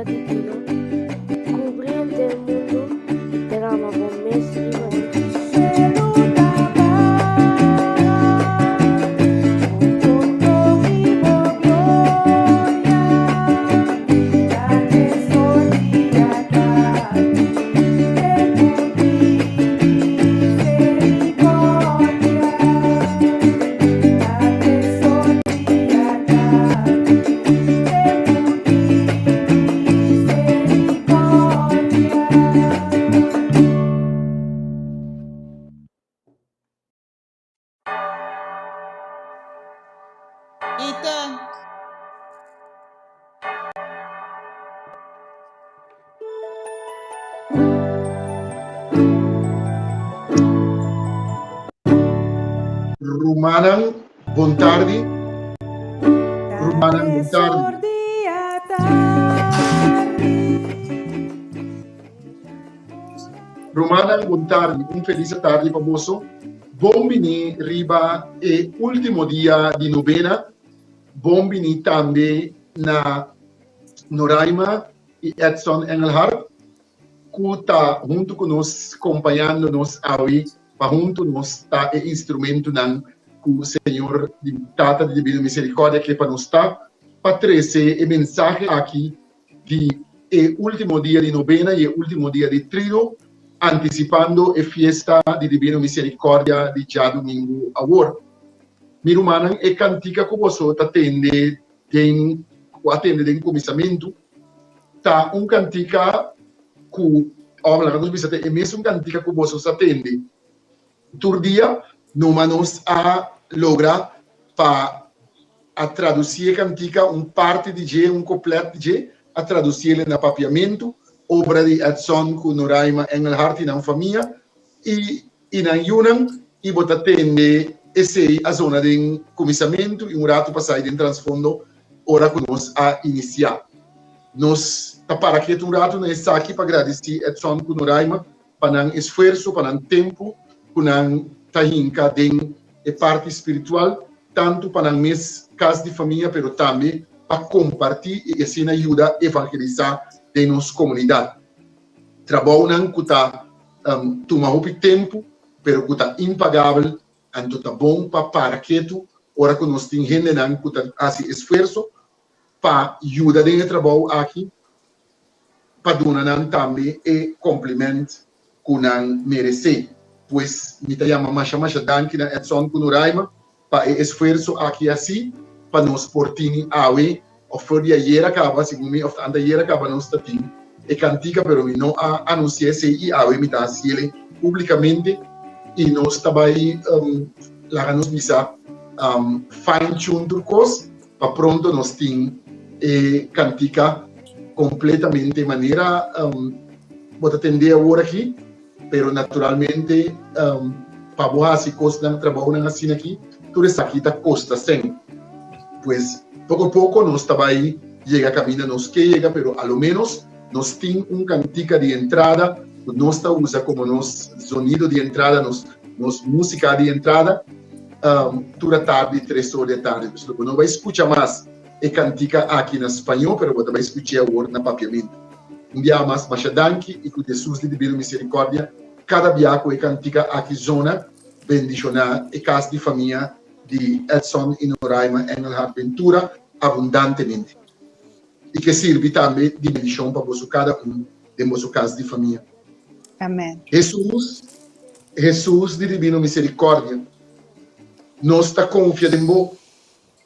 misericordia divina, cubriente el mundo, derrama por mes y Rumanan, buon tardi. Rumanan, buon tardi. Rumanan, buon tardi. Un felice tardi para você. Bombini riba e último dia de novena. Bombini também na Noraima e Edson Engelhardt, que está junto conosco, acompanhando-nos aí, para junto nos tá e instrumento não que o Senhor de Tata de Divina Misericórdia que para nós está para trazer a mensagem aqui de último dia de novena e último dia de tríduo, antecipando a festa de Divina Misericórdia de já domingo agora. Meu irmão, é cantica que você atende em começamento, tá cantica que é mesmo cantica que você atende. Todo dia, nós logra para traduzir a cantica, parte de G, completo de G, a traduzir ele na papiamento, obra de Edson com Noraima Engelhardt e na família, e na Yunan, e você atende a zona de começamento e rato para sair de transfundo, hora que nós a iniciar. Nós para aqui rato nós está aqui para agradecer Edson com Noraima para o esforço, para o tempo, para a hinca de parte espiritual, tanto para o mês casa de família, mas também para compartilhar e assim ajuda a evangelizar de nossa comunidade. Trabalho que está tomando tempo, mas que está impagável. Então, está bom para que tu, ora que nós temos gente que está fazendo esforço para ajudar no trabalho aqui, para dar também o complemento que nós merecemos. Pois, me chama mais danke na Edson Kunoraima, para o esforço aqui assim, para nós portini awe, ou for de ayer acaba, segundo me, ou anda ayer acaba nós tatim, e cantica, pero me não anuncia se e awe me dá ele publicamente. E nós também lá nos missa fine tune turcos para pronto nós temos cantica completamente de maneira vou atender agora aqui, pero naturalmente para boa se costa trabalho assim aqui tudo isso aqui está costa sem, pois pouco a pouco nós também chega a caminho nos que chega, pero ao menos nós temos cantica de entrada. Nós usa como nosso sonido de entrada, nos música de entrada, toda tarde, 3 horas da tarde. Você não vai escutar mais a cantica aqui na espanhol, mas você vai escutar agora na papiamento. dia mais danke e que Jesus de Divina Misericórdia, cada biaco e cantica aqui zona, bendicionar e casa de família de Edson e Noraima Engelhardt Ventura abundantemente. E que sirva também de bendição para você cada de vossa casa de família. Amém. Jesus de Divina Misericórdia, nós está confiando em você.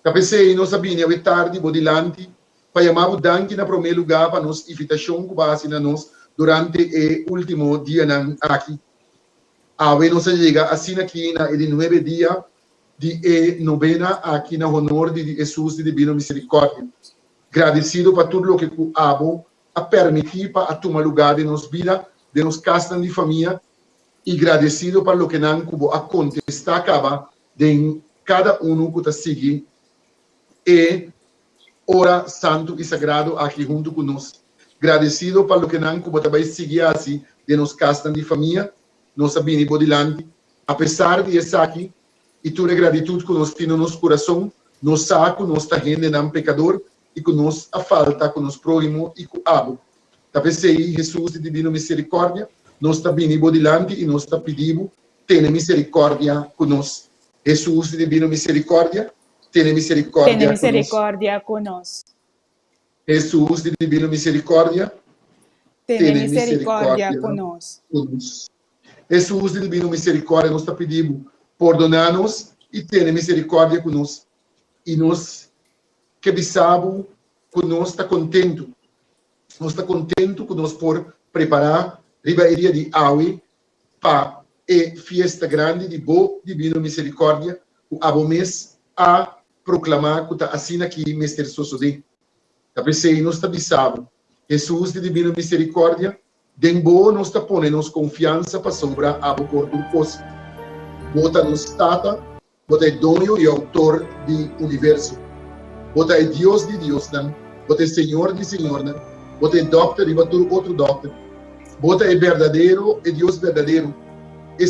Capecei, nós sabíamos, é tarde, vou dilante, para chamar o danke na primeiro lugar, para nos invitação que base na nós durante o último dia aqui. Ave nós chega assim aqui na 9 dias de novena aqui na honor de Jesus de Divina Misericórdia. Agradecido para tudo o que o abo a permitir para tomar lugar de nossa vida, de nos casas de família, e agradecido para o que não cubo a contestar acaba de cada que está seguindo e ora santo e sagrado aqui junto conosco. Agradecido para o que não cubo também seguir assim de nos casas de família, nós sabemos bodilante, apesar de estar aqui e toda a gratidão que nós temos no nosso coração, nós saco, nós está gente não pecador, e que nos a falta com nos próximo e com abo. Talvez Jesus de divino misericórdia, nós está vindo dilante e nós está pedindo, tenha misericórdia conosco. Jesus de divino misericórdia, tenha misericórdia Tiene misericordia con nos. Jesus de divino misericórdia, Tiene misericordia con nos. conosco. Jesus de divino misericórdia, nós está pedindo, perdonar-nos e tenha misericórdia conosco. E nós, que bisabo, conosco está contento. Nós está contento conosco por preparar ribaeria de Aue para a festa grande de boa divino misericórdia, o abomês a proclamar que está assim aqui, Mestre Sosodê. Talvez nós está bisabo. Jesus de divino misericórdia, dembo nós está ponendo confiança para sobrar a por turcos. Bota nos tata, bota é dono e autor do universo. Bota é Deus de Deus, bota é Senhor de Senhor, bota é doctor e bota outro doctor. Bota é verdadeiro e Deus verdadeiro. É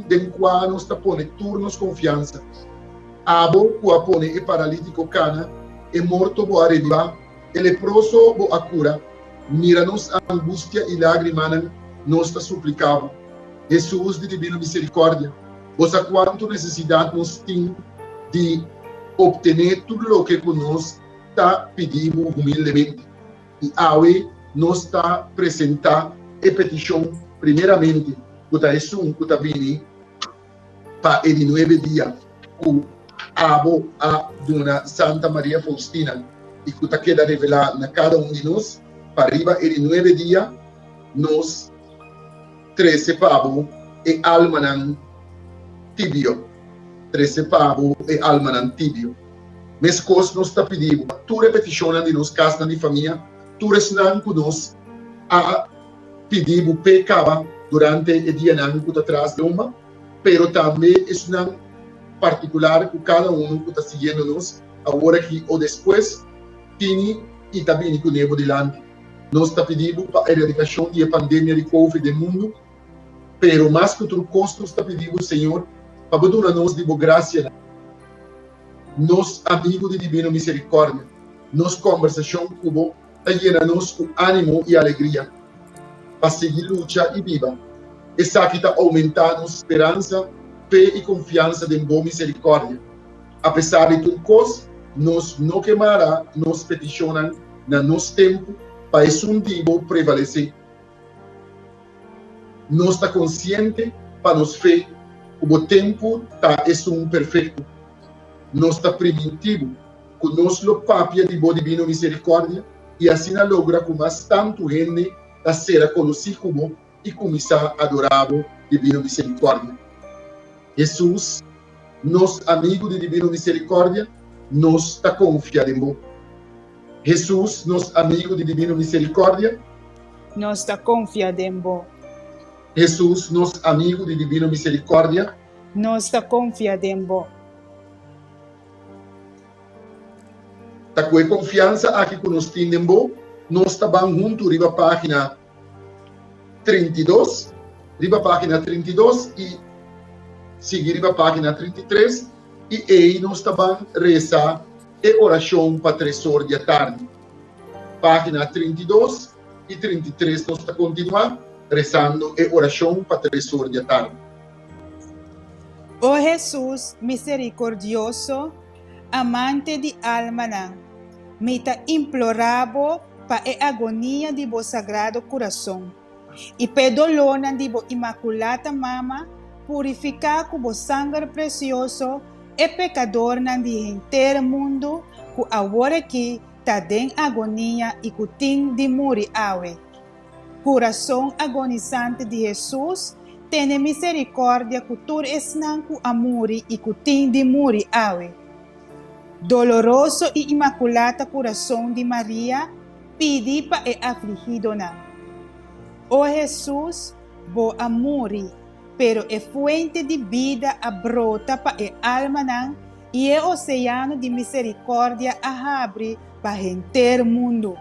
den qual nós está ponendo turnos confiança. Abo, que pone é paralítico cana, é morto bo arriba, é leproso bo a cura. Mira-nos a angústia e lágrima, nós está suplicando. Jesus de divina misericórdia, você quanto necessidade nós temos de obter tudo o que nós está pedindo humildemente. E aí, nós está apresentando a petição, primeiramente, que Jesus que está vindo para ele 9 dias, que abo a Dona Santa Maria Faustina, e que está queda revelar na cada de nós, para arriba ele 9 dias, nós 13 pavo e almanan tibio. 13 pavo e almanan tibio. Mas coisas nós está pedindo, tu repetição de nós casa de família, tu resnan que nós a pedido pecava durante o dia que está atrás de uma, pero também é uma particular que cada que está seguindo nós, agora que ou depois, tem e também que nevo dilante. Nós está pedindo para a erradicação da pandemia de Covid no mundo, pero mais que outro custo está pedindo, Senhor, para dar-nos de boa graça, nos amigos de divino misericórdia, nos conversação com você, llena-nos com ânimo e alegria, para seguir luta e viva. Essa que está aumentando esperança, fé e confiança de boa misericórdia. Apesar de tudo coisa, nós não queimará, nos peticionam no nosso tempo, para esse vivo prevalecer. Nós está consciente para nos fé, o tempo está perfeito. Nós está primitivo, que nós lo papia de boa divino misericórdia, e assim logra com mais tanto gente a ser conhecido como e começar a adorar divino misericórdia. Jesus, nosso amigo de divino misericórdia, nos está confiado em você. Jesus, nosso amigo de divino misericórdia, Nos está confiado em vos. Jesus, nosso amigo de divino misericórdia, Nos está confiado em vos. está com confiança aqui que nós temos, nós estamos juntos, riba a página 32, e seguir riba a página 33, e aí nós estamos rezar e oração para 3 horas da tarde. Página 32 e 33 nós estamos continuando rezando e oração para 3 horas da tarde. Oh Jesús misericordioso, amante de alma, me te implorabo para a agonia de vos sagrado coração e pedolona de vos imaculada mama, purificar com vos sangue precioso e pecador na de inteiro mundo, que agora que está em agonia e que tem de morrer awe. Coração agonizante de Jesus, tenha misericórdia que tu esnan ku amuri e que tem de morrer awe. Doloroso e imaculado coração de Maria, pedi para o afligido na. Oh Jesus, bo amori, pero é fuente de vida abrota para o alma nan, e é oceano de misericórdia a abre para o inteiro mundo.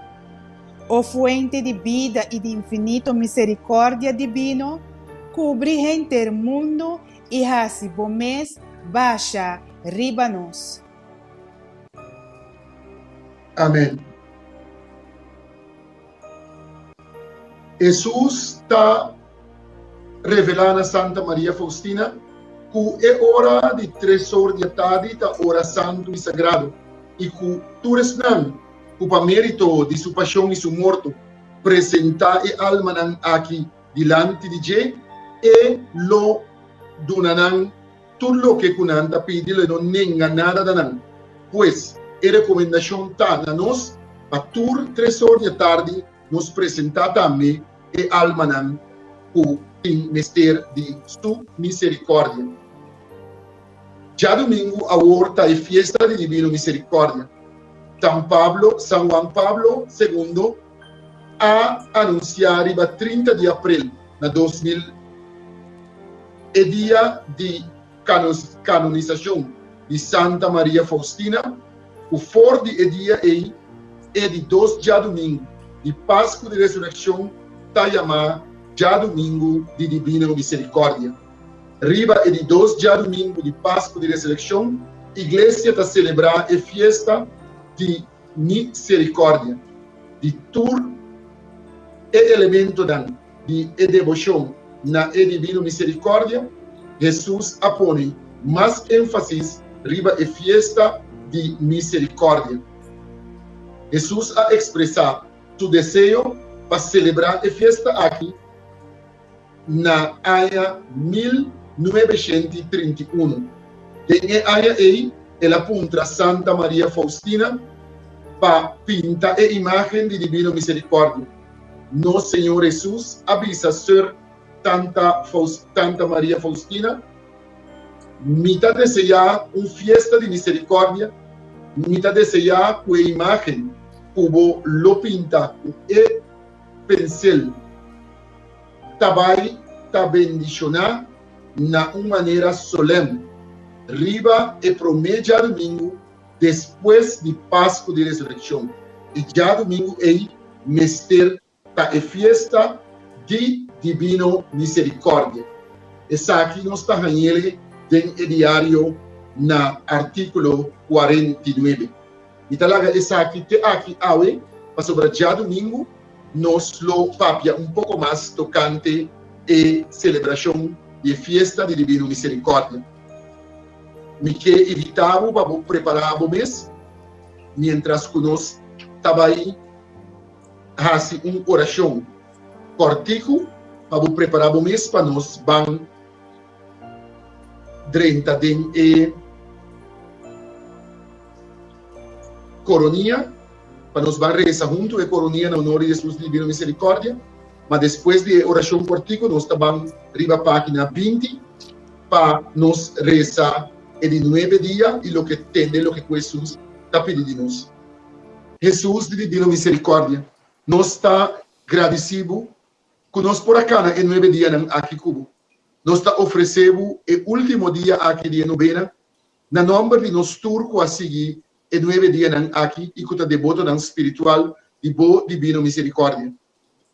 Oh fuente de vida e de infinito misericórdia divino, cubre o inteiro mundo e hace bomes baixa riba nos. Amém. Jesus está revelando a Santa Maria Faustina que é hora de 3 horas da tarde, da hora santo e sagrado, e que tu resnan, que para mérito de sua paixão e sua morte, presentar a alma aqui diante de Deus e lo donanan tudo o que kunanta pedido e não nenga nada danan. Pois, a recomendação está na nós, para tur 3 horas da tarde, nos apresentar também a alma que tem mister de sua misericórdia. Já domingo, a horta é festa de Divino Misericórdia. São Juan Pablo II a anunciar a 30 de abril de 2000 é dia de canonização de Santa Maria Faustina. O forte dia é de 2 de domingo de Páscoa de Ressurreição, está chamado já domingo de Divina Misericórdia. Riba é de 2 de domingo de Páscoa de Ressurreição, a igreja está celebrando a festa de misericórdia, de tur e elemento de devoção na Divina Misericórdia. Jesus apone mais ênfase riba a festa de misericórdia. Jesus a expressar seu desejo para celebrar a festa aqui na ano 1931. Tem a área aí, ela aponta Santa Maria Faustina para pintar a imagem de Divino Misericórdia. Nosso Senhor Jesus avisa ser Santa Maria Faustina, mita desejar uma festa de misericórdia, mita desejar que a imagem como lo pinta e pincel vai bendicionar na uma maneira solene. Riba e promete já domingo, depois de Páscoa de Ressurreição. E já domingo é mister da festa de Divino Misericórdia. Essa aqui nós está ganhando no diário na artículo 49. Então, essa aqui te aqui awe, para sobre já domingo, nós lo papia um pouco mais tocante e celebração de festa de Divino Misericórdia. Me que evitava para preparar o mês, mientras que nós estava aí, fazendo uma oração cortico para preparar o mês para nós vamos 30 de coronia, para nós vamos rezar junto a coronia na honor de Jesus Divino Misericórdia, mas depois de oração cortico nós estamos arriba a página 20 para nós rezar de 9 dias e o que tem o que Jesus está pedindo de nós. Jesus de Divino Misericórdia, nós está agradecido que nós por acá em 9 dias aqui Cubo. Nós está oferecendo o último dia aqui de novena, na nome de nós turco a seguir em 9 dias aqui e que está devoto espiritual de boa Divino Misericórdia.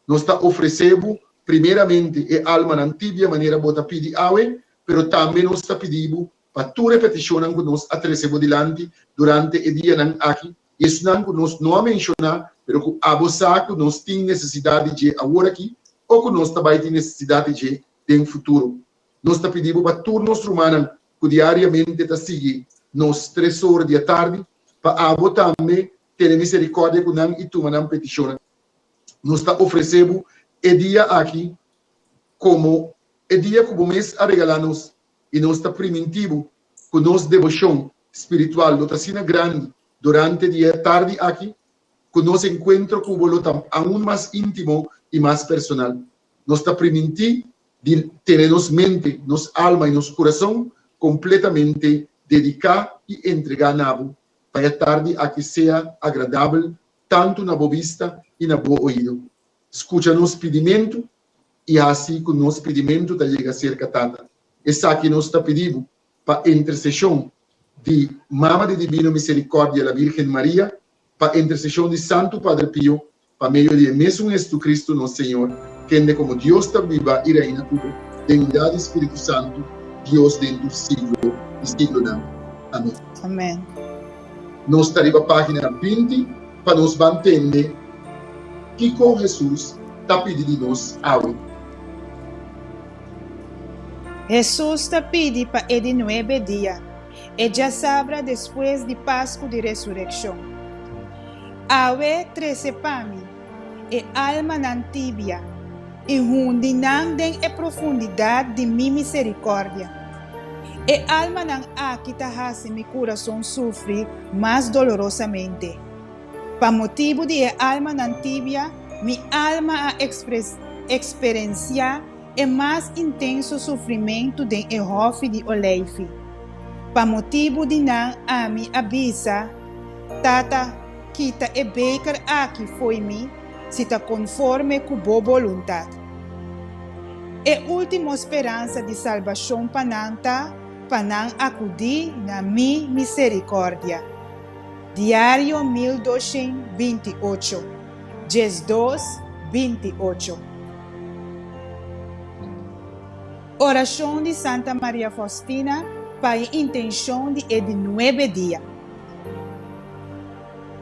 Nós está oferecendo primeiramente a alma na tibia maneira bota pedir awe, pero também nós está pedindo para tu repetição que nós atrecemos dilante durante o dia aqui. Isso não que nós não mencionar, pero que a você que nós tem necessidade de agora aqui, ou que nós também tem necessidade de no futuro. Nós está pedindo para tu nós romanos que diariamente está seguir nos 3 horas da tarde, para a você também ter misericórdia com nós e tu mandam petição. Nós está oferecendo o dia aqui como o dia que o mês a regalar-nos e nós está primitivo com nossa devoção espiritual, nós está sendo grande durante o dia tarde aqui, com nosso encontro com o volta aún mais íntimo e mais personal. Nós está primitivo de ter nossa mente, nossa alma e nosso coração completamente dedicado e entregado a Nabo, para a tarde a que seja agradável, tanto na boa vista e na boa ouído. Escuta nosso pedimento e assim com nosso pedimento da chega a ser catada. Essa aqui nós está pedindo para a intercessão de Mama de Divino Misericórdia da Virgem Maria, para a intercessão de Santo Padre Pio, para meio de mesmo Cristo Cristo, nosso Senhor, que ande como Deus está viva e reina tudo, de unidade do Espírito Santo, Deus dentro do siglo e siglo não. Amém. Amém. Nós estaremos na página 20 para nos manter que com Jesus pide de nós awe. Jesús te pide para el de 9 días. Ella sabrá después de Pascua de Resurrección. Awe 13 pami, e alma nan tibia, e hundinan den e profundidad de mi misericórdia. E alma nan aquita hasi mi corazón sufre más dolorosamente. Pa motivo de e alma nan tibia, mi alma a experienciar e mais intenso sofrimento den e hofe de oleife. Pa motivo de nan a mi abisa, tata kita e baker aqui foi mi, se ta conforme com boa vontade. E última esperança de salvação pananta, panan acudir na mi misericórdia. Diário 1228, 28. Oração de Santa Maria Faustina para a intenção de 9 dias.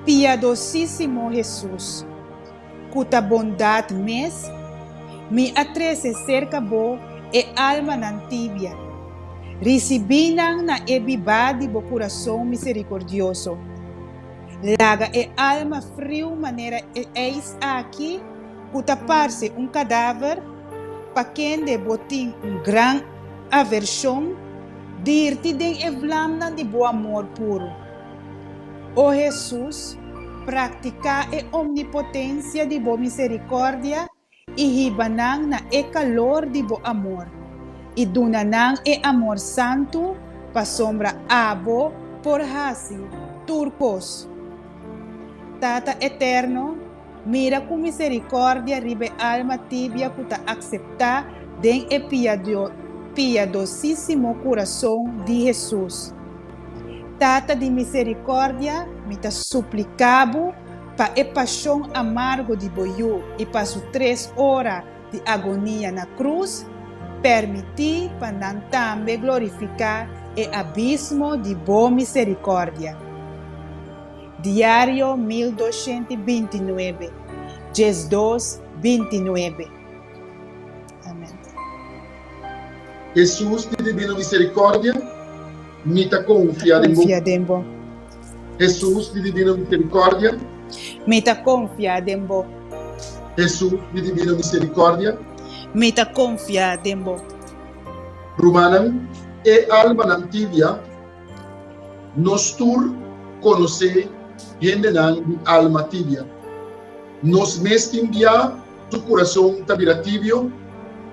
Piadosíssimo Jesus, cuja bondade me atrece cerca bo e alma nantibia. Recibinam na ebibade bo coração misericordioso. Laga e alma frio maneira eis aqui, cuja parse cadáver, pa quem de botim gran aversão, dir-te den e vlamna de bo amor puro. Ó Jesus, praticar a omnipotência de boa misericórdia e ribanang na e calor de bo amor e dunanang e amor santo pa sombra abo por hasi turcos. Tata eterno, mira com misericórdia ribe alma tibia puta acceptar den e piadosíssimo coração de Jesus. Tata de misericórdia, me ta suplicabo pa e paixão amargo de boiú e passo 3 horas de agonia na cruz, permitir pa não também glorificar e abismo de boa misericórdia. Diário 1229, 29. Amém. Jesus de divina misericórdia, mita confia em bo. Jesus de divina misericórdia, mita confia em bo. Jesus de divina misericórdia, mita confia em bo. Romanam e alma nantibia, nos tur conhecer gendenan de alma tibia. Nos mestim dia su coração tabira tibio,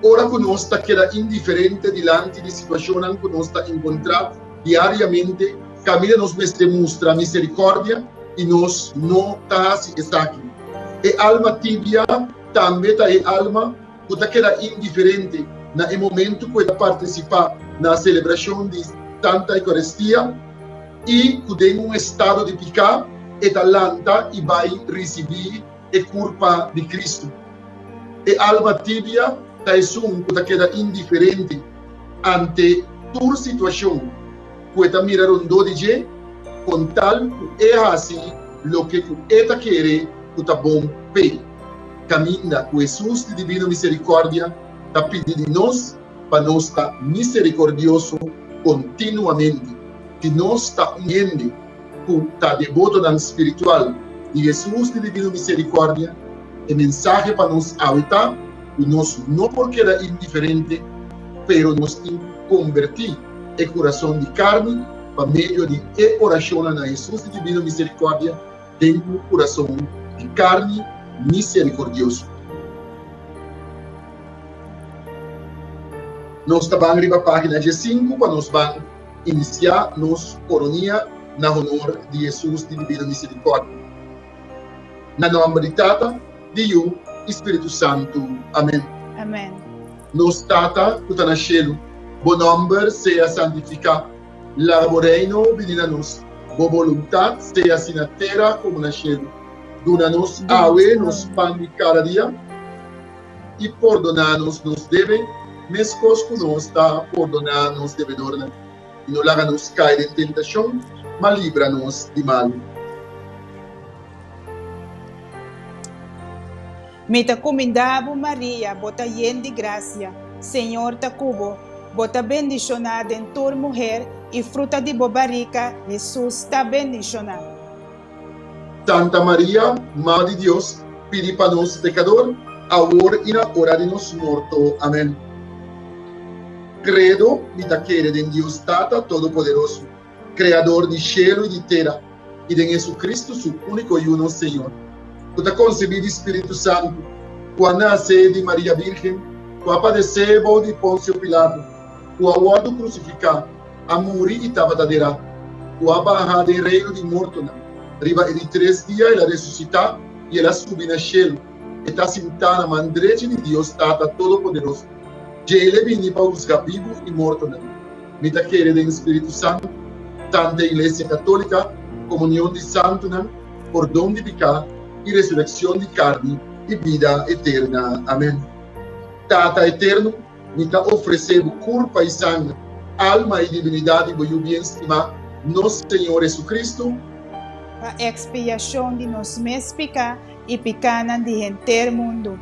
ora conosco queda indiferente diante de situação que nos está encontrar diariamente, camina nos demonstra misericórdia e nos não está aqui. E alma tibia também está e alma que queda indiferente no momento que vai participar na celebração de Santa Eucaristia e que tem estado de picar e talanta e vai receber a culpa de Cristo. E alma tibia está que queda indiferente ante toda situação que está mirando de com tal que é assim o que está querendo que está bom para caminha com Jesus de divina misericórdia está pedindo de nós para nós estar misericordioso continuamente. Se nós está unindo com está devoto na espiritual de Jesus de divina misericórdia, é mensagem para nós aumentar e nós não porque era indiferente, pero nós temos que convertir o coração de carne para meio de oração na Jesus de divina misericórdia dentro do coração de carne misericordioso. Nós estamos arriba a página G5 para nós vamos iniciar nossa coronia na honor de Jesus de divina misericórdia. Na nome de Tata, de Yu, Espírito Santo. Amém. Amém. Nos Tata, que está na cielo, bom nome seja santificado. La reino venha a nós. Boa vontade seja assim na terra como na cielo. Dona-nos awe, nos pão de cada dia, e perdonar-nos nos deve, mesmo que nós está perdonar-nos devedores. E não laga-nos cair em tentação, mas livra-nos de mal. Me ta comendabo Maria, bota llena de gracia, Senhor ta cubo, bota bendicionada en tu mujer, e fruta de bobarica, Jesus ta bendicionado. Santa Maria, Madre de Dios, pedi para nós pecador, agora e na hora de nosso morto. Amém. Credo e da querer em Deus Tata Todo-Poderoso, Criador de cielo e de terra, e de Jesus Cristo, seu único e uno Senhor. Tu te concebido Espírito Santo, quando nasceu de Maria Virgem, quando padeceu de Pôncio Pilato, quando a crucificado, a morrer e estava dadeira, quando barra de reino de morto, riba de 3 dias ela ressuscitar e ela subir no cielo, e está sentada na mão direita de Deus Tata Todo-Poderoso. E ele vem para buscar vivo e morto. Me ta querer em Espírito Santo, Santa Igreja Católica, comunhão de santos, perdão de pecado e ressurreição de carne e vida eterna. Amém. Tata eterno, me ta oferecendo corpo e sangue, alma e divinidade, voglio bem estimar, nosso Senhor Jesus Cristo, A expiação de nos meus pecados e pecados de inteiro mundo.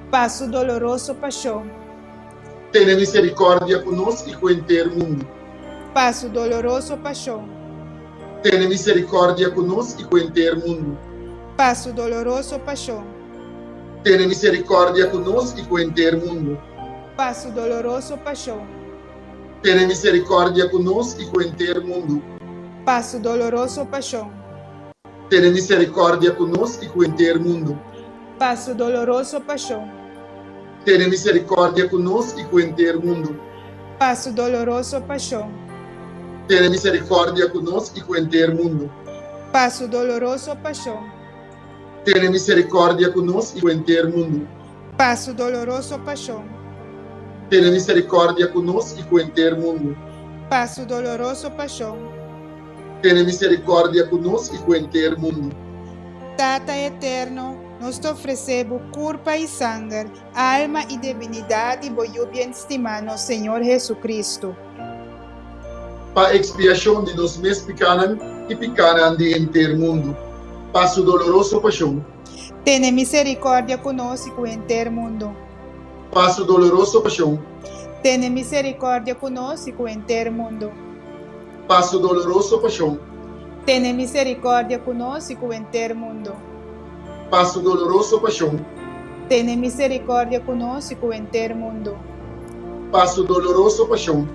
Passo doloroso paixão. tenha misericórdia conosco e com o inteiro mundo. Passo doloroso paixão. Tenha misericórdia conosco e com o inteiro mundo. Passo doloroso paixão. Tenha misericórdia conosco e com o inteiro mundo. Passo doloroso paixão. Tenha misericórdia conosco e com o inteiro mundo. Passo doloroso paixão. Tenha misericórdia conosco e com o inteiro mundo. Passo doloroso paixão. Tenha misericórdia conosco e com o inteiro mundo. Passo doloroso paixão. Tenha misericórdia conosco e com o inteiro mundo. Passo doloroso paixão. Tenha misericórdia conosco e com o inteiro mundo. Passo doloroso paixão. Tenha misericórdia conosco e com o inteiro mundo. Passo doloroso paixão. Tenha misericórdia conosco e com o inteiro mundo. Tata eterno, nos te oferecemos corpo e sangue, alma e divinidade, voglio bem estimar no Senhor Jesus Cristo. Para expiação de nos meus pecados e pecados de inteiro mundo. Passo doloroso paixão. Tenha misericórdia conosco em inteiro mundo. Passo doloroso paixão. Tenha misericórdia conosco em inteiro mundo. Passo doloroso paixão. Tenha misericórdia conosco em inteiro mundo. Passo doloroso paixão. Tenha misericórdia conosco em inteiro mundo. Passo doloroso paixão.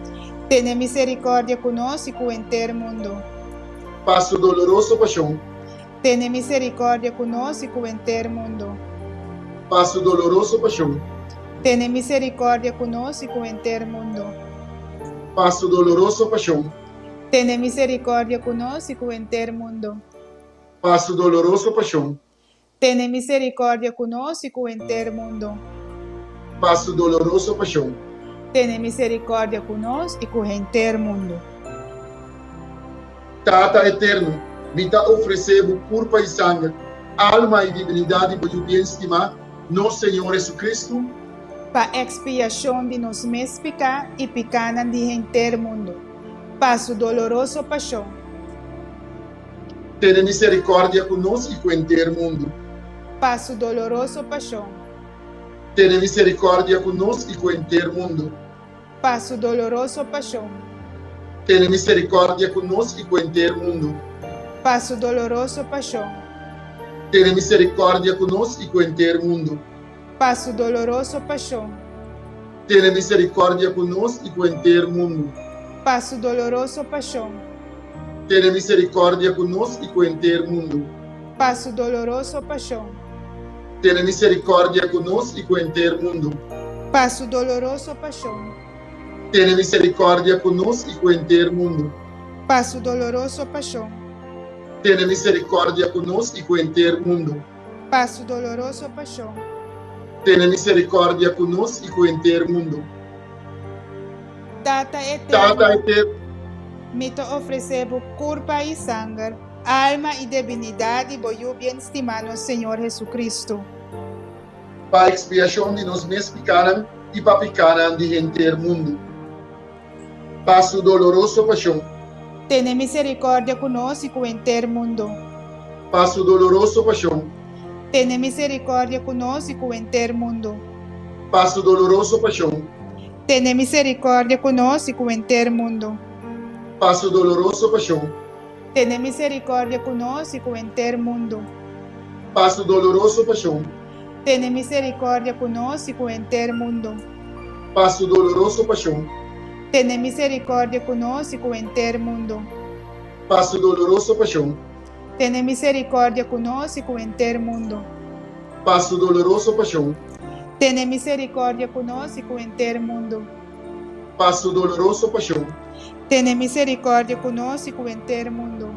Tenha misericórdia conosco em inteiro mundo. Passo doloroso paixão. Tenha misericórdia conosco em inteiro mundo. Passo doloroso paixão. Tenha misericórdia conosco em inteiro mundo. Passo doloroso paixão. Tenha misericórdia conosco em inteiro mundo. Passo doloroso paixão. Tenha misericórdia conosco em inteiro mundo. Passo doloroso paixão. Tenha misericórdia conosco em inteiro mundo. Tata eterno, me ta oferecemos corpo e sangue, alma e divinidade, voglio bem estimar, nosso Senhor Jesus Cristo, Para expiação de nos meus pecados e pecados de inteiro mundo. Passo doloroso paixão. tenha misericórdia conosco e com o inteiro mundo. Passo doloroso paixão. Tenha misericórdia conosco e com o inteiro mundo. Passo doloroso paixão. Tenha misericórdia conosco e com o inteiro mundo. Passo doloroso paixão. Tenha misericórdia conosco e com o inteiro mundo. Passo doloroso paixão. Tenha misericórdia conosco e com o inteiro mundo. Passo doloroso paixão. Tenha misericórdia conosco e com o inteiro mundo. Passo doloroso paixão. Tenha misericórdia conosco e com o inteiro mundo. Passo doloroso paixão. Tenha misericórdia conosco e com o inteiro mundo. Passo doloroso paixão. Tenha misericórdia conosco e com o inteiro mundo. Passo doloroso paixão. Tenha misericórdia conosco e com o inteiro mundo. Tata eterno, Tata eterno, me te oferecemos corpo e sangue, alma e divinidade, voglio bem estimar no Senhor Jesus Cristo. para expiação de nos meus pecados e para pecados de inteiro mundo. Passo doloroso paixão. Tenha misericórdia conosco em inteiro mundo. Passo doloroso paixão. Ten misericordia conosco em ter mundo. Passo doloroso paixão. Ten misericordia conosco em ter mundo. Passo doloroso paixão. Ten misericordia conosco em ter mundo. Passo doloroso paixão. Ten misericordia conosco em ter mundo. Passo doloroso paixão. Ten misericordia conosco em ter mundo. Passo doloroso paixão. Ten misericordia conosco em ter mundo. Passo doloroso paixão. Ten misericordia conosco em ter mundo. Passo doloroso paixão. Ten misericordia conosco em ter mundo.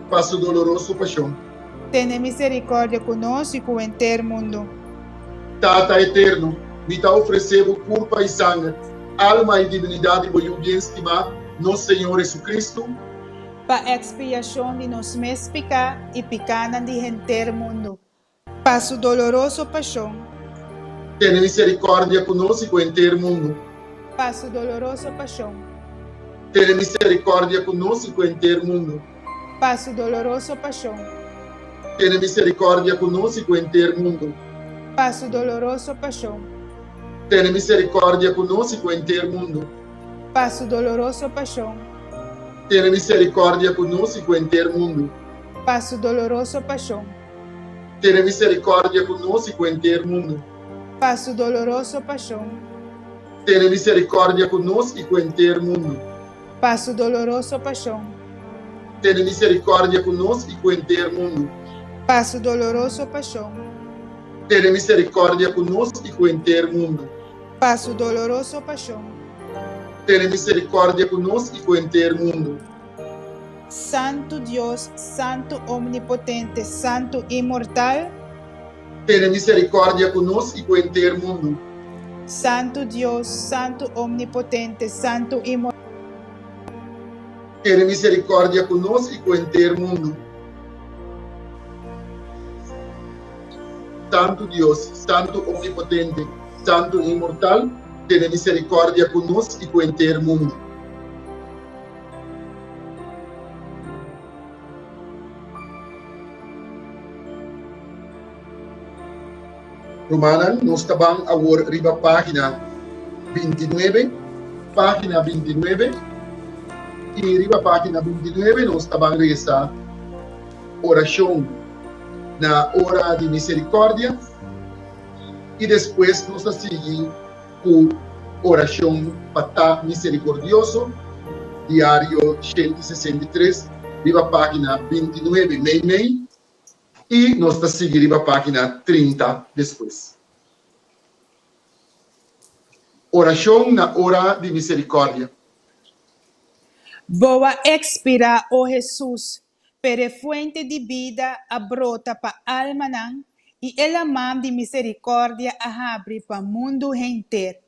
Passo doloroso paixão. Ten misericordia conosco em ter mundo. Tata eterno, me te oferecemos culpa e sangue, alma e divinidade por o bem estimar nosso Senhor Jesus Cristo, Pa expiação de nos meus pecados e pecados de gente mundo. Passo doloroso paixão. tem misericórdia conosco em ter mundo. Passo doloroso paixão. Tem misericórdia conosco em ter mundo. Passo doloroso paixão. Tem misericórdia conosco em ter mundo. Passo doloroso paixão. Tem misericórdia conosco em ter mundo. Passo doloroso paixão. Tem misericórdia conosco em ter mundo. Passo doloroso paixão. Tem misericórdia conosco em ter mundo. Passo doloroso paixão. Tem misericórdia conosco em ter mundo. Passo doloroso paixão. Tem misericórdia conosco em ter mundo. Passo doloroso paixão. Tem misericórdia conosco em ter mundo. Passo doloroso paixão. Tem misericórdia conosco em ter mundo. Santo Deus, Santo Omnipotente, Santo Imortal. Tem misericórdia conosco em ter mundo. Santo Deus, Santo Omnipotente, Santo Imortal. Tem misericórdia conosco em ter mundo. Santo Deus, Santo Omnipotente, Santo Imortal, tem misericórdia conosco em ter mundo. Romana, nós estamos agora riba página 29, página 29, e riba página 29 nós estamos nessa oração na hora de misericórdia, e depois nós seguimos com oração para misericordioso, diário 163, riba página 29, meio, e nós seguimos a página 30 depois. Oração na hora de misericórdia. Boa expira, oh Jesus, pere fuente de vida abrota pa alma nan, e ela mão de misericórdia abre pa mundo inteiro.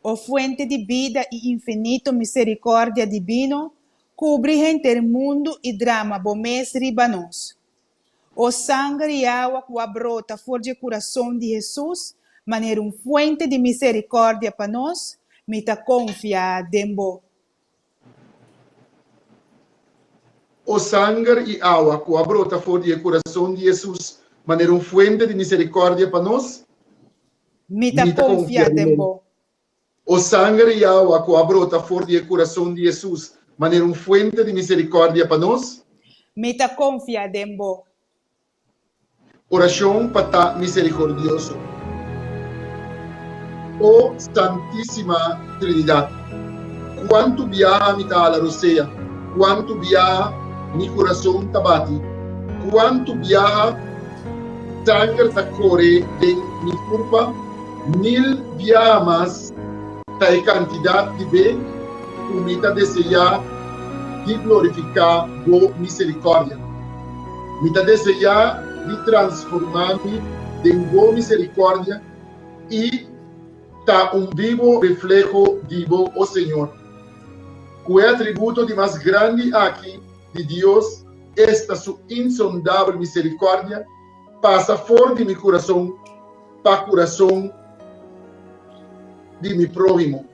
O fuente de vida e infinito misericórdia divino, cubre gente mundo e drama bomes ribanos. O sangue e água que abrota fora do coração de Jesus, maneira fuente de misericórdia para nós, me ta confia dembo. O sangue e água que brota fora do coração de Jesus, maneira fuente de misericórdia para nós, me ta confia dembo. O sangue e água que brota fora do coração de Jesus, maneira fuente de misericórdia para nós, me ta confia dembo. Oração para misericordioso. Oh Santíssima Trinidade, quanto viaja mi tala roseia, quanto viaja mi coração tabati, quanto viaja sangue da core de mi culpa, mil viaja mais da quantidade de bem, que me deseja de glorificar a misericórdia. Me deseja de transformar-me em boa misericórdia e tá vivo reflejo vivo o Senhor. Que é atributo de mais grande aqui de Deus, esta sua insondável misericórdia passa fora de meu coração para o coração de meu próximo.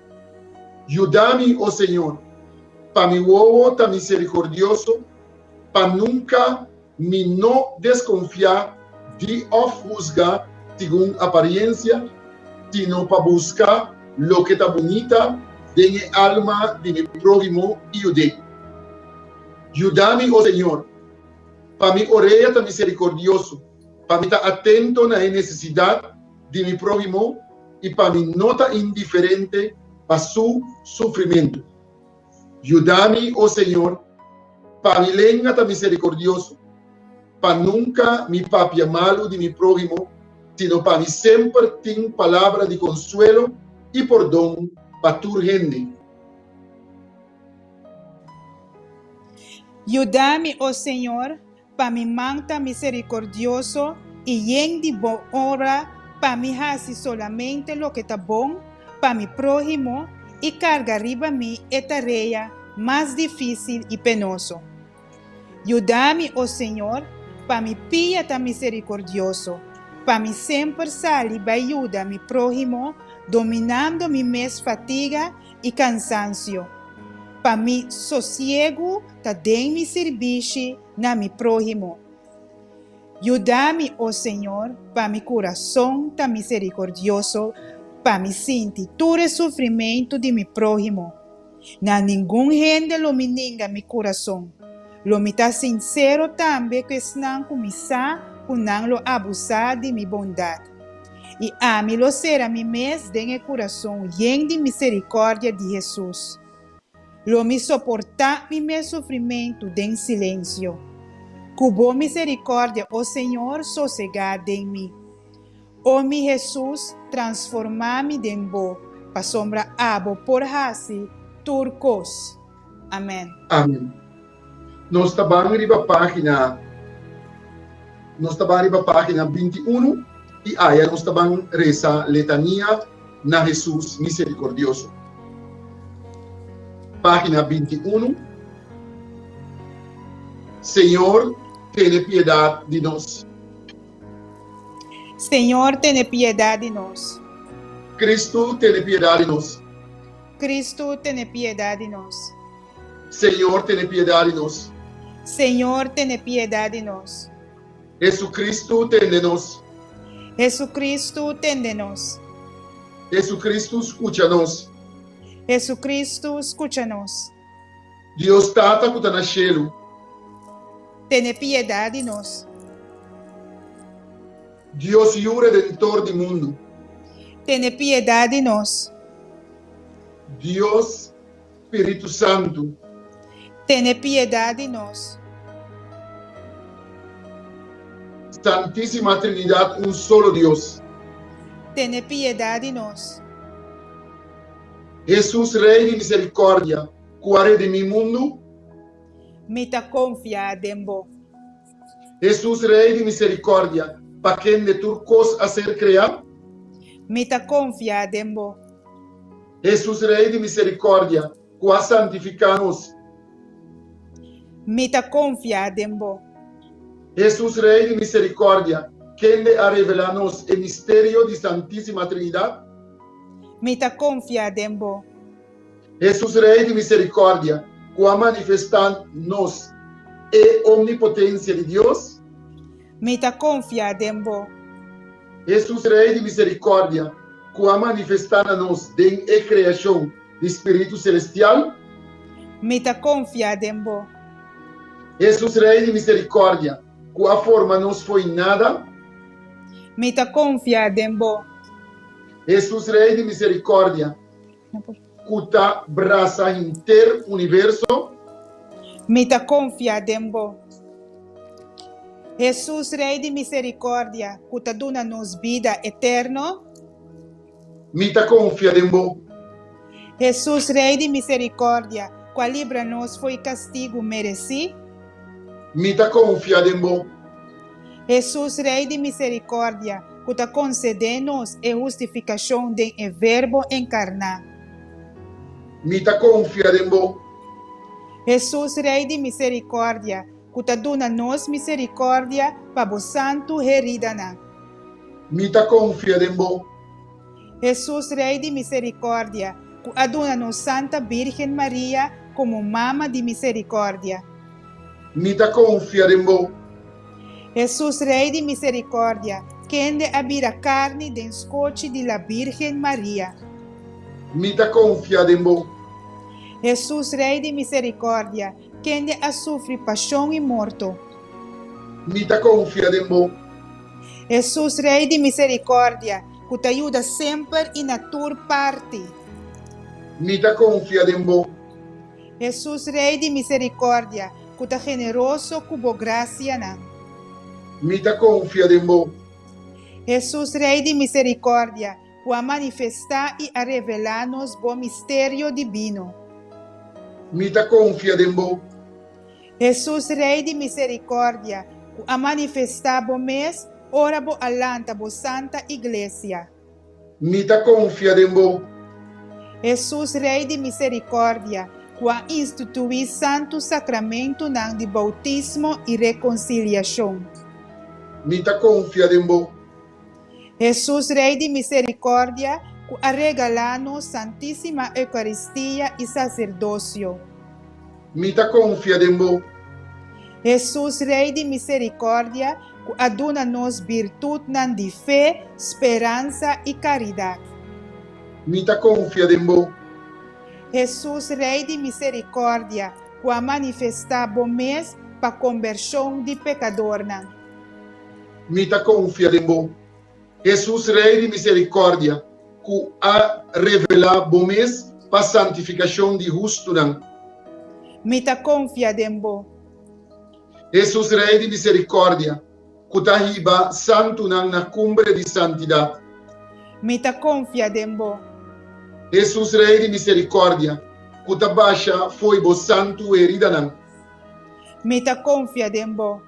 Ajuda-me, ó Senhor, para meu ovo tá misericordioso, para nunca me não desconfiar de juzgar según apariencia, sino para buscar lo que está bonita en el alma de mi prójimo y ayudé. Ayúdame, oh Señor, para mi oreja está misericordioso, para mí está atento a la necesidad de mi prójimo y para mí no está indiferente a su sufrimiento. Ayúdame, oh Señor, para mi lengua está misericordioso, para nunca mi papia malo de mi prójimo, sino para mí siempre tengo palabra de consuelo y perdón para tu gente. Ayúdame, oh Señor, para mi manta misericordioso y lleno de boa obra, para mi hacer solamente lo que está bon, para mi prójimo y cargar arriba mi tarea más difícil y penoso. Ayúdame, oh Señor, para mi pia tan misericordioso, para mi siempre salir para ayuda a mi prójimo, dominando mi mes fatiga y cansancio. Para mi sosiego, ta den mi servicio na mi prójimo. Ayúdame, oh Señor, para mi corazón tan misericordioso, para mi sentir todo el sufrimiento de mi prójimo. Na ningún gente lo me ninga mi corazón. Lo me está sincero también que están comisar, cunan lo abusar de mi bondad. Y a mí lo será mi mes de el corazón lleno de misericordia de Jesús. Lo me soportar mi mes sufrimiento en silencio. Cubo misericordia, oh Señor, sosegada en mí. Oh mi Jesús, transforma-me de bo, pa sombra abo por hasi, turcos. Amém. Amém. Nós estamos arriba a página 21 e aí nós estamos reza letania na Jesus misericordioso. Página 21. Senhor, tenha piedade de nós. Senhor, tenha piedade de nós. Cristo, tenha piedade de nós. Cristo, tenha piedade de nós. Senhor, tenha piedade de nós. Senhor, tenha piedade de nós. Jesucristo, tenha de nós. Jesucristo, tenha de nós. Jesucristo, escucha-nos. Jesucristo, escucha-nos. Deus Tata, que está na cielo. Tenha piedade de nós. Deus e o Redentor do mundo. Tenha piedade de nós. Deus, Espírito Santo. Tenha piedade de nós. Santíssima Trindade, solo Deus. Tenha piedade de nós. Jesus, Rei de misericórdia, cuare de mi mundo. Mita confiada em bo. Jesus, Rei de misericórdia, para quem de turcos a ser criado. Mita confiada em bo. Jesus, Rei de misericórdia, qua santificanos. Mita confiada em bo. Jesus, Rei de misericórdia, quem de a revelar-nos o mistério de Santíssima Trindade. Mita confiada em bo. Jesus, Rei de misericórdia, qua manifestar-nos a omnipotência de Deus. Mita confiada em bo. Jesus, Rei de misericórdia, qua manifestar-nos a criação do Espírito Celestial. Mita confiada em bo. Jesus, Rei de misericórdia, qua forma-nos foi nada. Mita confiada em bo. Jesus, Rei de misericórdia, cuta braça inteiro universo. Mita confiada em bo. Jesus, Rei de misericórdia, cuta duna-nos vida eterna. Mita confia em bo. Jesus, Rei de misericórdia, qual livra-nos foi castigo mereci. Mita confia em bo. Jesus, Rei de misericórdia, cuta conceder-nos a justificação de verbo encarnar. Mita confia em bo. Jesus, Rei de misericórdia, cuta duna-nos misericórdia para o santo heridana. Mita confia em bo. Jesus, Rei de misericórdia, aduna-nos Santa Virgem Maria como mama de misericórdia. Mita confia em bo. Jesus, Rei de misericórdia, quem de abrir a carne den scote de la Virgen Maria. Mita confia dembo. Jesus, Rei de misericórdia, quem de a sofre paixão e morto. Mita confia dembo. Jesus, Rei de misericórdia, que te ajuda sempre e na tua parte. Mita confia dembo. Jesus, Rei de misericórdia, que te generoso cubo gracia na. Mita confia dembo. Jesus, Rei de misericórdia, que a manifestar e a revelar-nos bom mistério divino. Mita confia dembo. Jesus, Rei de misericórdia, que a manifestar bom mês, ora bo alanta bo santa igreja. Mita confia dembo. Jesus, Rei de misericórdia, que a instituir santo sacramento nan de bautismo e reconciliação. Mita confia dembo. Jesus, Rei de misericórdia, que a regalar-nos santíssima Eucaristia e sacerdócio. Mita confia dembo. Jesus, Rei de misericórdia, que aduna-nos virtude nan de fé, esperança e caridade. Mita confia dembo. Jesus, Rei de misericórdia, que a manifestar bom mês para conversão de pecador. Mita confia dembo. Jesus, Rei de misericórdia, que a revelar bom mês para santificação de justo. Mita confia dembo. Jesus, Rei de misericórdia, que ta riba santo na cumbre de santidade. Mita confia dembo. Jesus, Rei de misericórdia, que ta baixa foi bo santo herida. Mita confia dembo.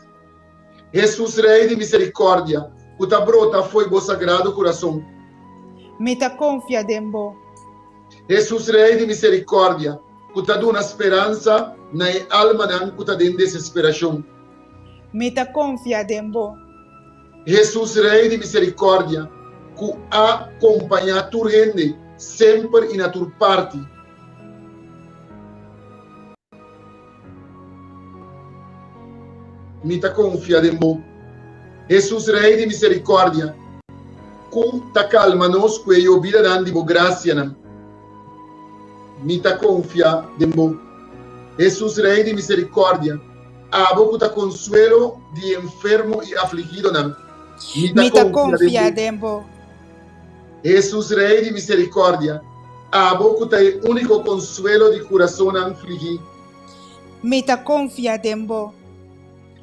Jesus, Rei de misericórdia, que ta brota foi bo sagrado coração. Mita confia dembo. Jesus, Rei de misericórdia, que ta dona esperança na alma que ta den desesperação. Mita confia dembo. Jesus, Rei de misericórdia, que acompanha tu gente sempre e na tua parte. Mita confia dembo. Jesus, Rei de misericórdia, que ta calma nos que eu vida dando bo gracia. Mita confia dembo. Jesus, Rei de misericórdia, abo que ta consuelo de enfermo e afligido. Mita confia dembo. Jesus, Rei de misericórdia, abo que ta único consuelo de coração afligido. Mita confia dembo.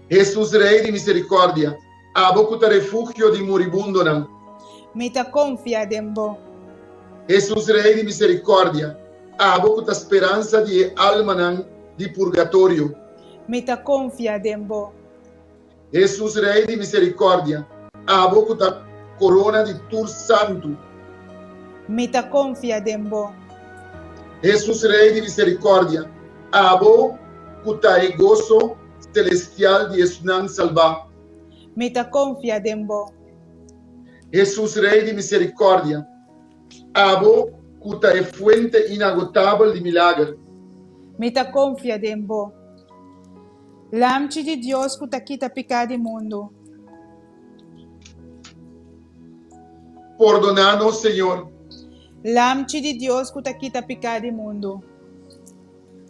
Jesus, Rei de misericórdia, abo que ta refúgio de moribundo. Mita confia dembo. Jesus, Rei de misericórdia, abo que ta esperança de alma de purgatório. Mita confia dembo. Jesus, Rei de misericórdia, abo que ta corona de tur santo. Mita confia dembo. Jesus, Rei de misericórdia, abo que ta gozo celestial de esnan salvar. Mita confia dembo. Jesus, Rei de misericórdia, abo que ta fuente inagotável de milagre. Mita confia dembo. Lamchi de Deus que ta quita pecado mundo. Perdonanos, Senhor. Lamchi de Deus que ta quita pecado mundo.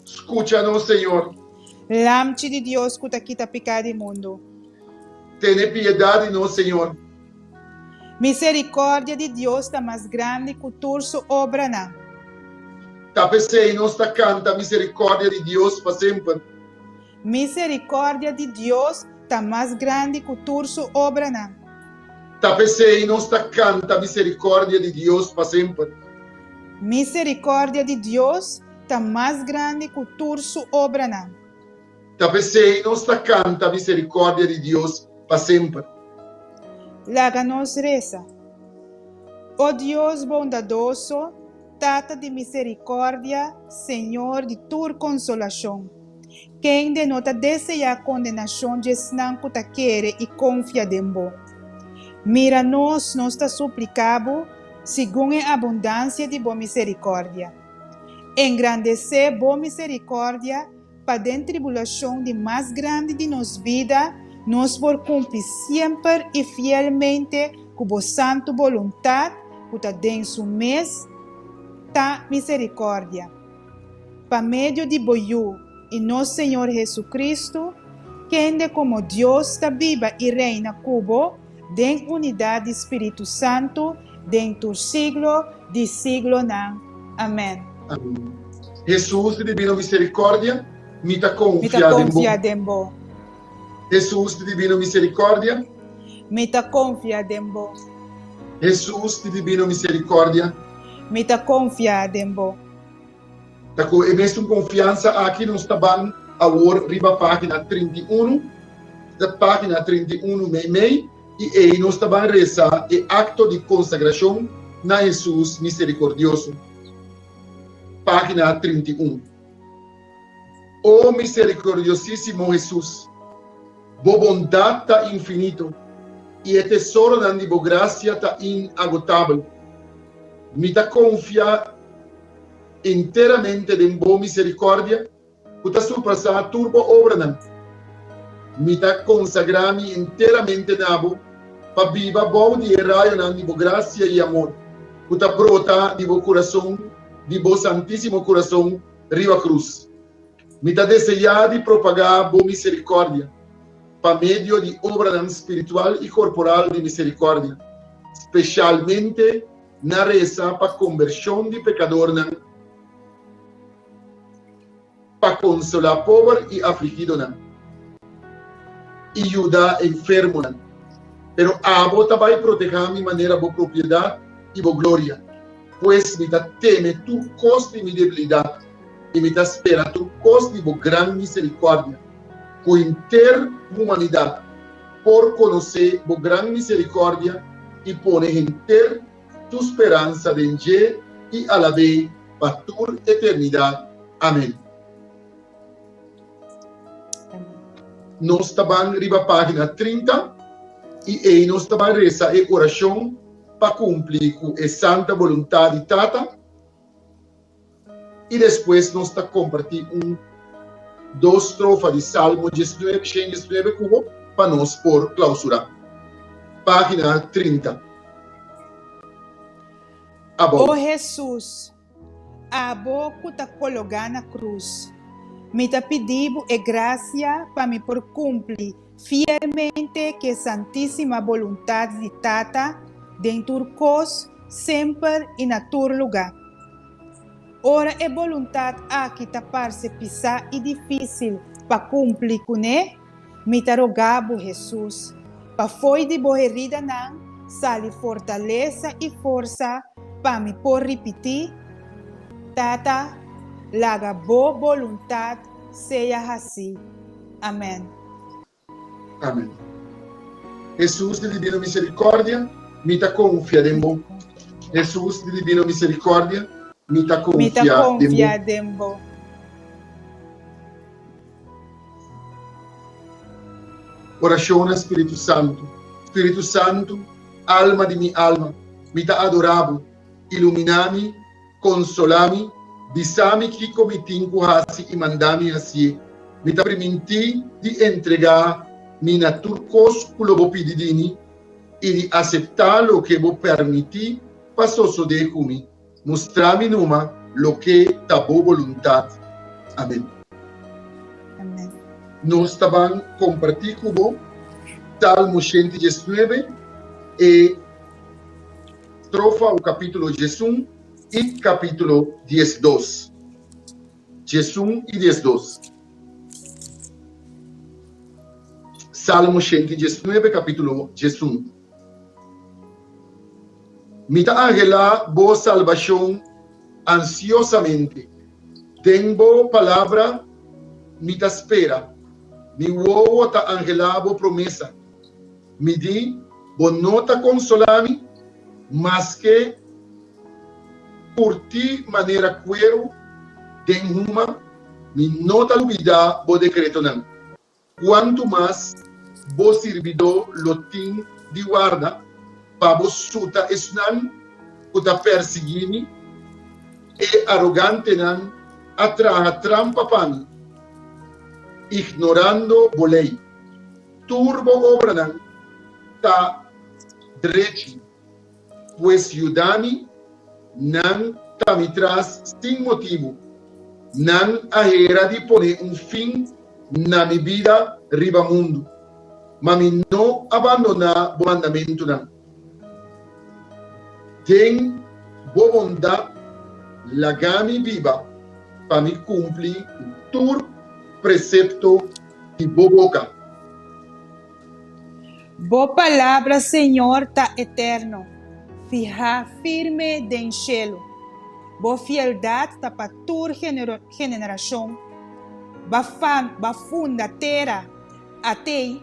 Escúchanos, Senhor. Lamchi de Deus que ta quita pecado mundo. Tene piedade de nós, Senhor. Misericórdia de Deus está mais grande que toda sua obra. Tapecei nos ta canta misericórdia de Deus para sempre. Misericórdia de Deus está mais grande que toda sua obra. Tapecei nos ta canta misericórdia de Deus para sempre. Misericórdia de Deus está mais grande que toda sua obra. Tapecei nos ta canta misericórdia de Deus para sempre. Laga-nos reza. Ó Deus bondadoso, Tata de misericórdia, Senhor de tua consolação. Quem denota deseja a condenação de esnanco ta quere e confia dembo. Mira-nos, nos ta suplicabo, segundo a abundância de boa misericórdia. Engrandecer boa misericórdia, para den tribulação de mais grande de nos vida, nos por cumprir siempre y fielmente con santa voluntad, que den su mes, ta misericordia. Por medio de Boyu y nuestro Señor Jesucristo, que como Dios está viva y reina cubo, den unidad de Espíritu Santo, dentro siglo de siglo. Amén. Amém. Jesus de divino misericórdia, mita Mita confia dembo. Jesus de divino misericórdia, Mita confia dembo. Jesus de divino misericórdia. Mita confia dembo. Tako, e mesmo confiança aqui nós estamos agora riba página 31, da página 31 mei, e aí nós estamos a rezar o acto de consagração na Jesus misericordioso. Página 31. Oh misericordiosíssimo Jesus, bo bondade tá infinito, e o tesouro da bo graça tá inagotável. Me tá confia inteiramente em boa misericórdia, que tá surpassar turbo obra não. Me tá consagrar-me inteiramente nabo, para viva bom de raio na bo graça e amor, que tá brota de bo coração, de bo santíssimo coração, riva cruz. Me tá desejado de propagar boa misericórdia, para meio de obra espiritual e corporal de misericórdia, especialmente na reza para conversão de pecador, para consolar pobre e afligido, e ajudar enfermo, pero abo também proteger minha maneira boa propriedade e boa glória, pois me teme tu coste de minha debilidade e me espera tu coste de boa grande misericórdia, com inteira humanidade, por conhecer boa grande misericórdia e pôr inteira tu esperança de Deus e a la vez para tua eternidade. Amém. Nós estamos riba página 30 e aí nós estamos a rezar a oração para cumprir com a santa vontade de Tata e depois nós estamos a compartilhar duas estrofas de Salmo 19, 119 cubo para nós por clausura. Página 30. Oh Jesus, abo que te colocar na cruz, me te pedivo e graça para me por cumprir fielmente que santíssima vontade de Tata dentro cos sempre e na tur lugar. Ora é vontade aqui te parece pisar e difícil para cumprir com ele, me te rogabo Jesus, para foi de boa herida não, sale fortaleza e força para me por repetir, Tata, laga boa vontade seja assim. Amém. Amém. Jesus de divina misericórdia, me ta confia em bom. Jesus de divina misericórdia, me ta confia em bom. Oração ao Espírito Santo. Espírito Santo, alma de minha alma, me ta adorabo, ilumina-me, consola-me, disa-me que comitinho hasi e manda-me assim. Me ta permitir de entregar minha turcos culo pedidini e de aceitar o que vou permitir para suceder comigo. Mostrar-me numa lo que ta boa vontade. Amém. Amém. Nós estamos compartilhando com Salmo 119 e estrofa o capítulo 11 e capítulo 12. 11 e 12. Salmo 119, capítulo 11. Me ta angela boa salvação ansiosamente. Tenho palavra, me ta espera. Mi uovo ta angela boa promessa. Me di, bo nota consolami, mas que por ti maneira quero, den uma, mi nota duvida bo decreto não. Quanto mais bo servidor lotim de guarda, para bo suta esnan, kuta persigini, e arrogante nan, atraha trampa pani, ignorando bolei. turbo obra nan ta direito, pois yudami nan tamitras sem motivo, nan a era de poner fim na minha vida riba mundo, mas não abandonar o mandamento nan. Tem boa bondade, lagami viva, para me cumprir todo precepto de boa boca. Boa palavra, Senhor, tá eterno. Fija firme den cielo. Boa fieldade tá para toda geração. Ba funda terra até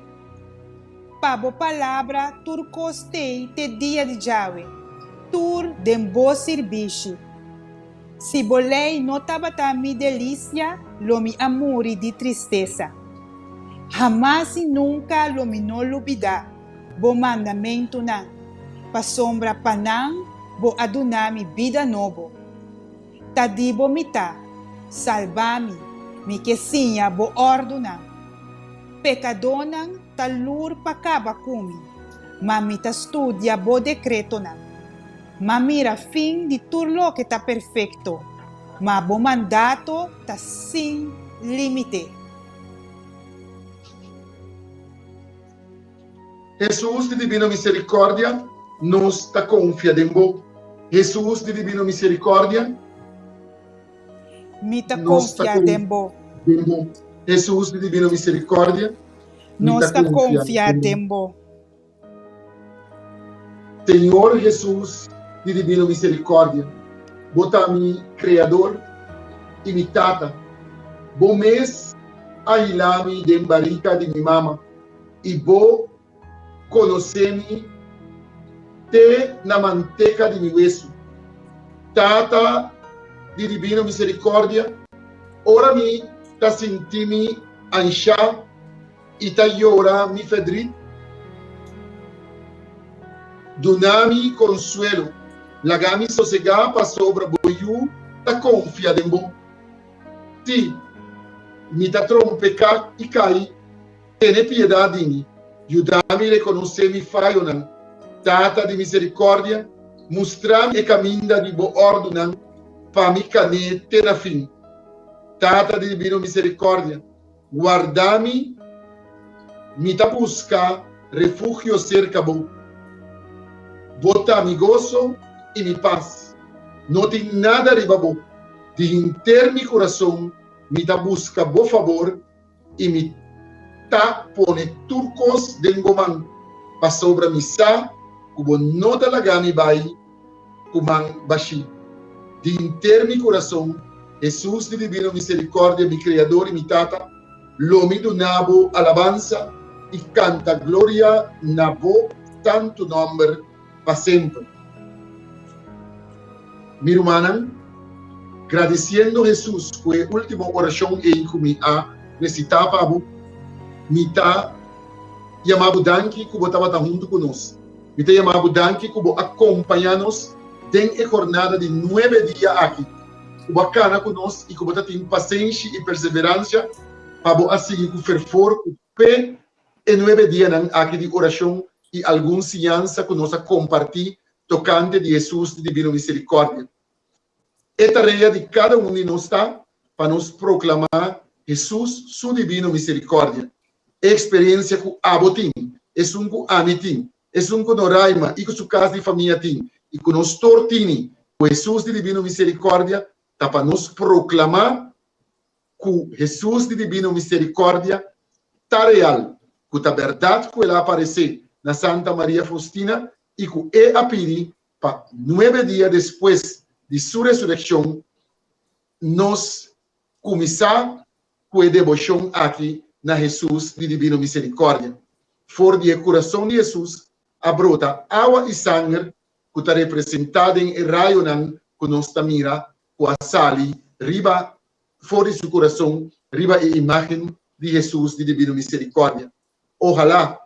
pa boa palavra turcostei te dia de Yahweh. Tur den bo serviço. Se bolei não tabata mi delícia, lo mi amori de tristeza. Jamás e nunca lo mi no lubida, bo mandamento na. Pa sombra panang, bo adunami vida novo. Tadibo mita, salvami, mi kesinha bo orduna. Pecadonang talur pakaba kumi, mamita studia bo decreto na. Mamira fim de turlo que tá perfeito, mas bo mandato tá sem limite. Jesus de divina misericórdia, nos está confiando em vos. Jesus de divina misericórdia, Mita confiado em vos. Jesus de divina misericórdia, Nos está confiado em vos. Senhor Jesus de divina misericórdia, bota-me Criador e me tata, bom mês, ahilame de barriga de minha mama, e vou conhecer-me te na manteca de meu hueso. Tata de divina misericórdia, ora me ta senti-me anchar e ta llora mi fedrit. Dunami consuelo, lagami sossegar para sobre boiu, ta confiado em bom. Se me ta trompecar e cai, tene piedade de mim. Ajudar-me a reconhecer mi falho, tata de misericórdia, mostrar-me o caminho de boa ordem, para me caminhar até na fim. Tata de divina misericórdia, guardar-me, me ta buscar refúgio cerca bom. Botar-me gozo e me paz. Não tem nada de bom. De inter mi coração, me ta busca bom favor e me ta pone turcos dengoman pa sobra misa kubo no talagami bai kumang bashi. De inter mi coração, Jesus de divina misericórdia, mi criador e mi tata, lo mi donabo alabanza e canta glória na vo santo nome para sempre. Mi hermana, agradeciendo Jesus por a última oração em que me a recitava, mita chamado danki que estava junto conosco. Mita chamado danki que acompanha-nos em a jornada de 9 dias aqui. Que bacana conosco e que tem paciência e perseverança para seguir com fervor, com fé, e 9 dias aqui de oração e alguma ciência que nós compartilhamos tocante de Jesus de divina misericórdia. É tarefa de cada de nós para nos proclamar Jesus, sua divina misericórdia. Experiência com abotim, é com amitim, é com Noraima e com sua casa de família tim, e com nós tortini, o Jesus de divina misericórdia, tá para nos proclamar que Jesus de divina misericórdia tá real, que a verdade que ela apareceu na Santa Maria Faustina e que é a pedir para 9 dias depois de sua ressurreição, nós começar com a devoção aqui na Jesus de divina misericórdia. For de coração de Jesus, a brota água e sangue que está representada em raio que nós mira, com a sali, riba, for de seu coração, riba a imagem de Jesus de divina misericórdia. Ojalá,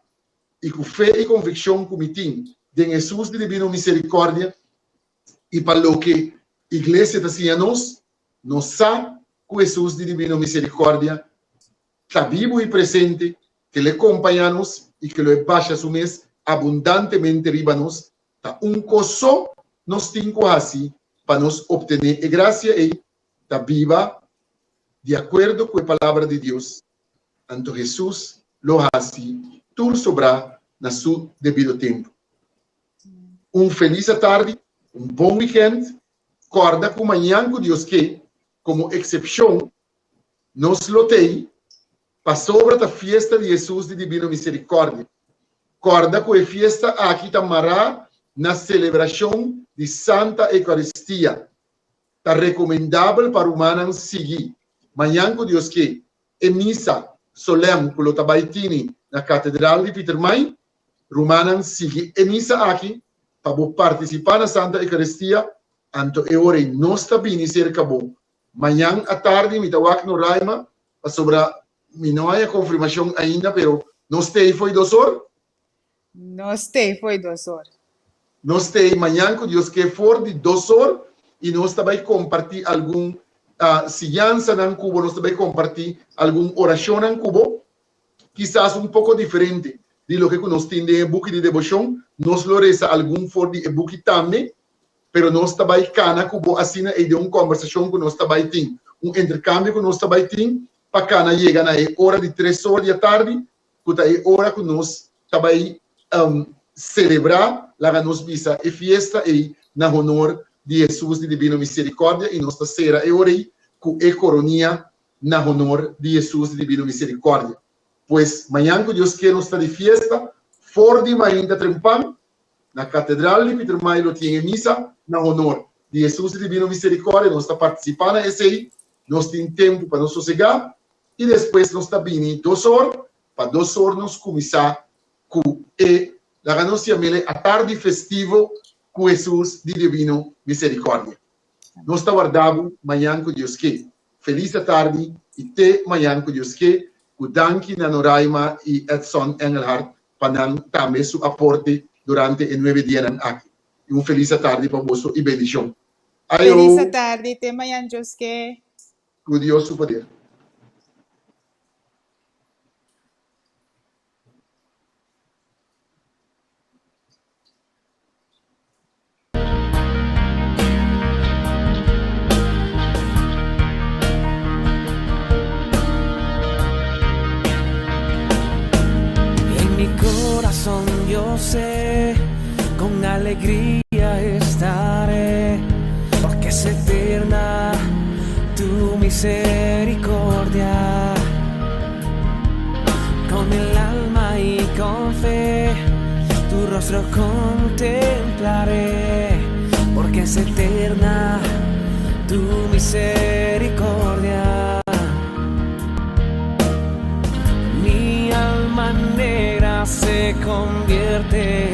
e com fé e convicção que me tem de Jesus de divina misericórdia, e para o que a igreja está sendo nós sabe que Jesus de divina misericórdia está vivo e presente, que le acompañamos y que lo vaya su mes abundantemente ribanos, ta un coso nos tinco así para nos obtener gracia y ta viva de acuerdo con la palabra de Dios. Anto Jesús lo hace, tú sobra na su debido tiempo. Un feliz tarde, un buen weekend, corda con mañana con Dios que, como excepción, nos lotei para sobre la fiesta de Jesús de Divino Misericordia. Corda com a fiesta aqui tamará na celebração de Santa Eucaristia. Está recomendável para o humano seguir. Manhã, com Deus que, em missa solene, com o tabaitini, na Catedral de Petermai, Romanan seguir em missa aqui, para participar na Santa Eucaristia, anto é hora não está bem cerca bom. Manhã à tarde, me tawak no Raima, para sobre não há confirmação ainda, pero nós tem foi 2 horas. Nós tem foi 2 horas. Nós tem manhã com Deus que for de 2 horas e nós também compartilhar algum ciência no cubo, nós também compartilhar alguma oração no cubo, quizás um pouco diferente de lo que nós temos de book de devoção, nós lo reza algum for de book também, pero nós também cana cubo assim é de uma conversação que nós também tem, intercâmbio que nós também tem, para cana chega na hora de 3 horas da tarde, que é hora que nós também celebrar la nos misa e fiesta e na honor de Jesus de Divino Misericórdia e nossa será e orei com e coronia na honor de Jesus de Divino Misericórdia. Pois manhã que Deus quer nos de fiesta, for de manhã da trempam, na Catedral de Petermai lo tem misa na honor de Jesus de Divino Misericórdia, nós está participando esse aí, nós tem tempo para nos sossegar e depois nós está vindo 2 horas, para 2 horas nós começar com e la ganancia mele a tarde festivo com Jesus de Divino Misericórdia. Nós está guardado manhã com Deus que. Feliz tarde e te manhã com Deus que. O Danki na Noraima e Edson Engelhardt para também seu aporte durante os 9 dias aqui. E feliz tarde para você e bendição. Feliz tarde, te manhã Deus que. Com Deus su poder. Yo sé, con alegría estaré, porque es eterna tu misericordia. Con el alma y con fe, tu rostro contemplaré, porque es eterna tu misericordia. Mi alma negra se convierte